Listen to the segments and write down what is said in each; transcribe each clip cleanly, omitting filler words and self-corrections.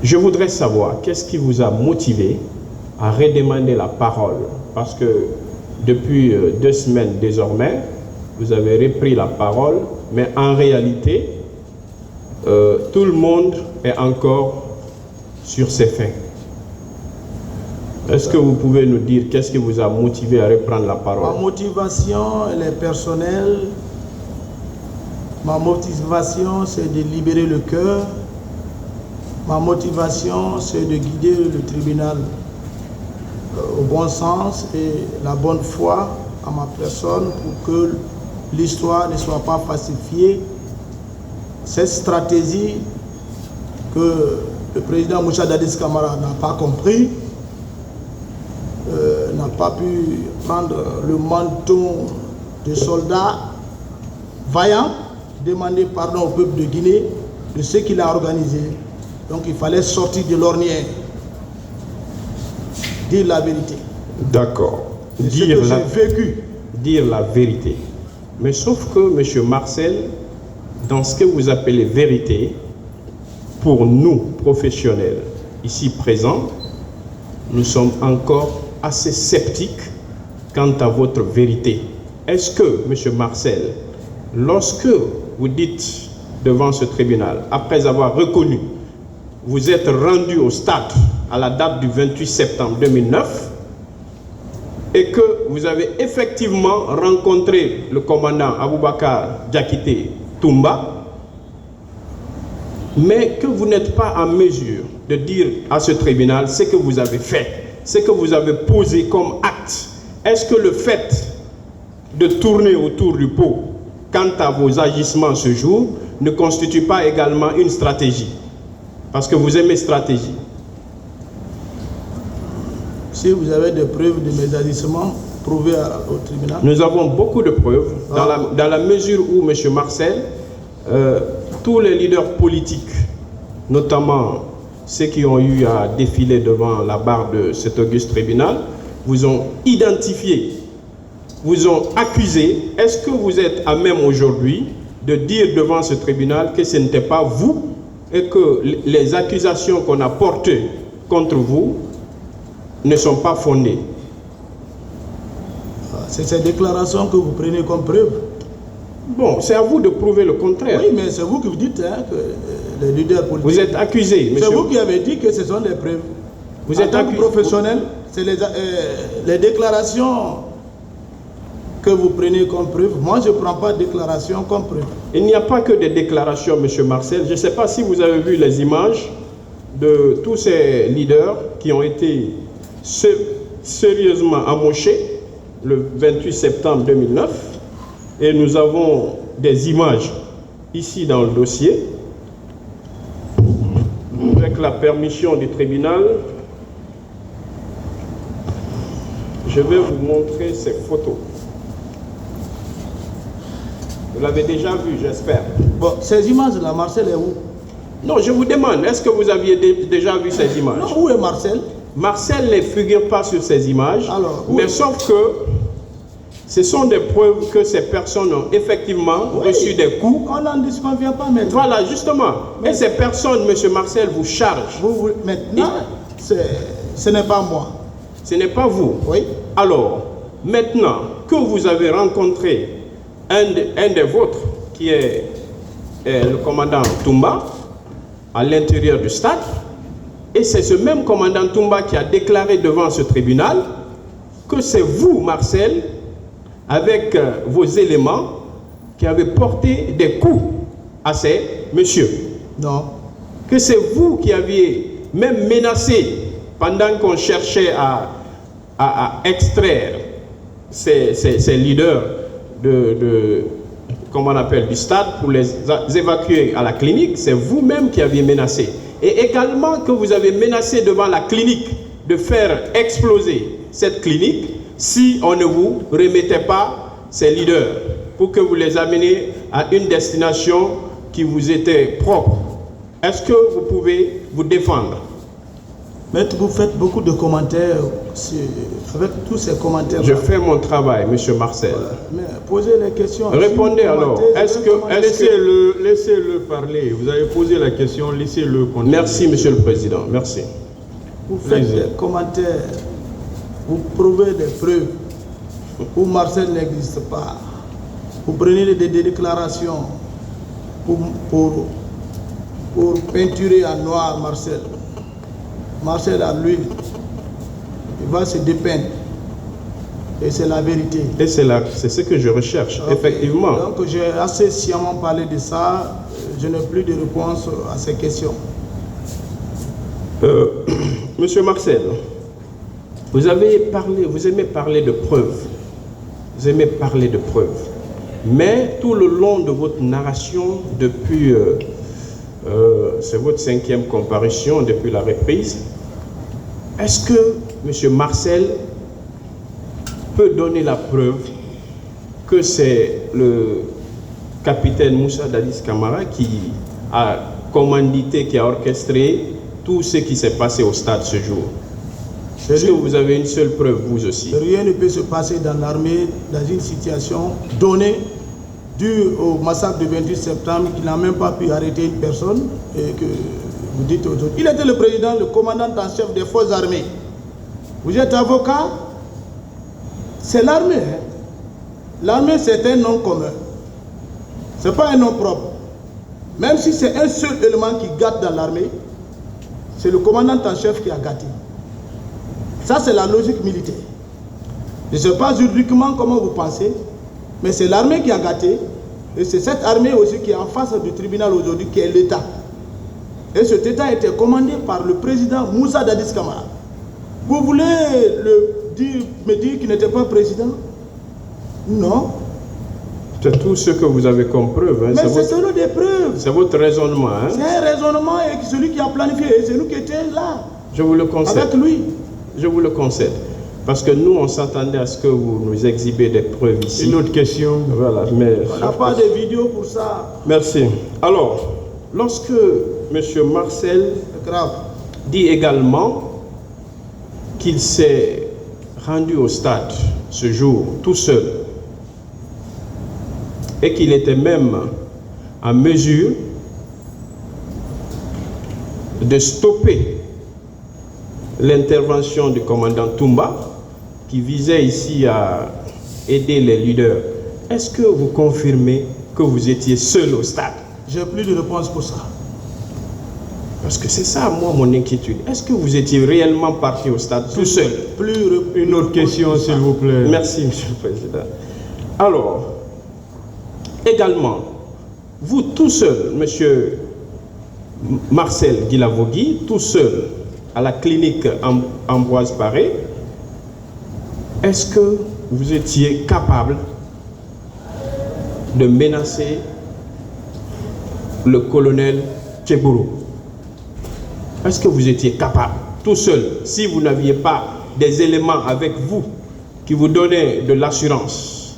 Je voudrais savoir, qu'est-ce qui vous a motivé à redemander la parole? Parce que depuis 2 semaines désormais, vous avez repris la parole, mais en réalité, tout le monde est encore sur ses fins. Est-ce que vous pouvez nous dire qu'est-ce qui vous a motivé à reprendre la parole? Ma motivation, elle est personnelle. Ma motivation, c'est de libérer le cœur. Ma motivation, c'est de guider le tribunal au bon sens et la bonne foi à ma personne pour que l'histoire ne soit pas falsifiée. Cette stratégie que le président Moussa Dadis Camara n'a pas compris, n'a pas pu prendre le manteau de soldats vaillants, demander pardon au peuple de Guinée de ce qu'il a organisé. Donc il fallait sortir de l'ornière, dire la vérité. D'accord. Dire la vérité. Mais sauf que, M. Marcel, dans ce que vous appelez vérité, pour nous, professionnels, ici présents, nous sommes encore assez sceptiques quant à votre vérité. Est-ce que, M. Marcel, lorsque vous dites devant ce tribunal, après avoir reconnu, vous êtes rendu au stade à la date du 28 septembre 2009 et que vous avez effectivement rencontré le commandant Aboubakar Diakité Toumba, mais que vous n'êtes pas en mesure de dire à ce tribunal ce que vous avez fait, ce que vous avez posé comme acte. Est-ce que le fait de tourner autour du pot quant à vos agissements ce jour ne constitue pas également une stratégie? Parce que vous aimez stratégie. Si vous avez des preuves de mes agissements, prouvez au tribunal. Nous avons beaucoup de preuves, dans la mesure où, M. Marcel, tous les leaders politiques, notamment ceux qui ont eu à défiler devant la barre de cet auguste tribunal, vous ont identifié, vous ont accusé. Est-ce que vous êtes à même aujourd'hui de dire devant ce tribunal que ce n'était pas vous et que les accusations qu'on a portées contre vous ne sont pas fondées? C'est ces déclarations que vous prenez comme preuve. Bon, c'est à vous de prouver le contraire. Oui, mais c'est vous qui vous dites que les leaders politiques... Vous êtes accusé, monsieur. C'est vous qui avez dit que ce sont des preuves. Vous êtes accusé. Professionnel, c'est les déclarations que vous prenez comme preuve. Moi, je ne prends pas de déclaration comme preuve. Il n'y a pas que des déclarations, monsieur Marcel. Je ne sais pas si vous avez vu les images de tous ces leaders qui ont été sérieusement amochés le 28 septembre 2009. Et nous avons des images ici dans le dossier. Avec la permission du tribunal, je vais vous montrer ces photos. Vous l'avez déjà vu, j'espère. Bon, ces images-là, Marcel est où? Non, je vous demande, est-ce que vous aviez déjà vu ces images? Non, où est Marcel? Marcel ne figure pas sur ces images. Alors, mais sauf que ce sont des preuves que ces personnes ont effectivement reçu des coups. On n'en disconvient pas maintenant. Voilà, justement. Mais et ces personnes, M. Marcel, vous chargent. Maintenant, ce n'est pas moi. Ce n'est pas vous. Oui. Alors, maintenant que vous avez rencontré un des vôtres, qui est le commandant Toumba, à l'intérieur du stade, et c'est ce même commandant Toumba qui a déclaré devant ce tribunal que c'est vous, Marcel, avec vos éléments, qui avez porté des coups à ces messieurs. Non. Que c'est vous qui aviez même menacé, pendant qu'on cherchait à extraire ces leaders comment on appelle, du stade pour les évacuer à la clinique, c'est vous-même qui aviez menacé. Et également que vous avez menacé devant la clinique de faire exploser cette clinique si on ne vous remettait pas ces leaders pour que vous les ameniez à une destination qui vous était propre. Est-ce que vous pouvez vous défendre? Maître, vous faites beaucoup de commentaires avec tous ces commentaires. Je fais mon travail, monsieur Marcel. Mais posez les questions. Répondez alors. Laissez-le parler. Vous avez posé la question, laissez-le continuer. Merci, monsieur le président. Merci. Vous faites des commentaires. Vous prouvez des preuves où Marcel n'existe pas. Vous prenez des déclarations pour peinturer en noir Marcel. Marcel à l'huile. Il va se dépeindre. Et c'est la vérité. Et c'est ce que je recherche, okay. Effectivement. Donc j'ai assez sciemment parlé de ça. Je n'ai plus de réponse à ces questions. Monsieur Marcel, vous aimez parler de preuves. Vous aimez parler de preuves. Mais tout le long de votre narration, depuis, c'est votre 5e comparution depuis la reprise, est-ce que M. Marcel peut donner la preuve que c'est le capitaine Moussa Dadis Camara qui a commandité, qui a orchestré tout ce qui s'est passé au stade ce jour? Est-ce que vous avez une seule preuve, vous aussi? Rien ne peut se passer dans l'armée dans une situation donnée due au massacre du 28 septembre qui n'a même pas pu arrêter une personne et que vous dites aux autres. Il était le président, le commandant en chef des forces armées. Vous êtes avocat, c'est l'armée. Hein? L'armée, c'est un nom commun. Ce n'est pas un nom propre. Même si c'est un seul élément qui gâte dans l'armée, c'est le commandant en chef qui a gâté. Ça, c'est la logique militaire. Je ne sais pas juridiquement comment vous pensez, mais c'est l'armée qui a gâté. Et c'est cette armée aussi qui est en face du tribunal aujourd'hui, qui est l'État. Et cet État était commandé par le président Moussa Dadis Camara. Vous voulez me dire qu'il n'était pas président? Non. C'est tout ce que vous avez comme preuve. Hein. Mais c'est selon des preuves. C'est votre raisonnement. Hein. C'est un raisonnement et celui qui a planifié. C'est nous qui étions là. Je vous le concède. Avec lui. Je vous le concède. Parce que nous, on s'attendait à ce que vous nous exhibez des preuves ici. Une autre question. Voilà, mais... On n'a pas de vidéo pour ça. Merci. Alors, lorsque M. Marcel dit également qu'il s'est rendu au stade ce jour tout seul et qu'il était même en mesure de stopper l'intervention du commandant Toumba qui visait ici à aider les leaders. Est-ce que vous confirmez que vous étiez seul au stade? J'ai plus de réponse pour ça. Parce que c'est ça, moi, mon inquiétude. Est-ce que vous étiez réellement parti au stade tout seul? Une autre question, s'il vous plaît. Merci, Monsieur le Président. Alors, également, vous tout seul, Monsieur Marcel Guilavogui, tout seul, à la clinique Ambroise Paré, est-ce que vous étiez capable de menacer le colonel Tchebourou? Est-ce que vous étiez capable, tout seul, si vous n'aviez pas des éléments avec vous qui vous donnaient de l'assurance?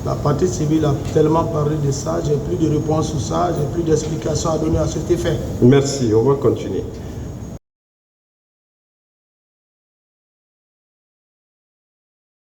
La partie civile a tellement parlé de ça, j'ai plus de réponse sur ça, j'ai plus d'explications à donner à cet effet. Merci, on va continuer.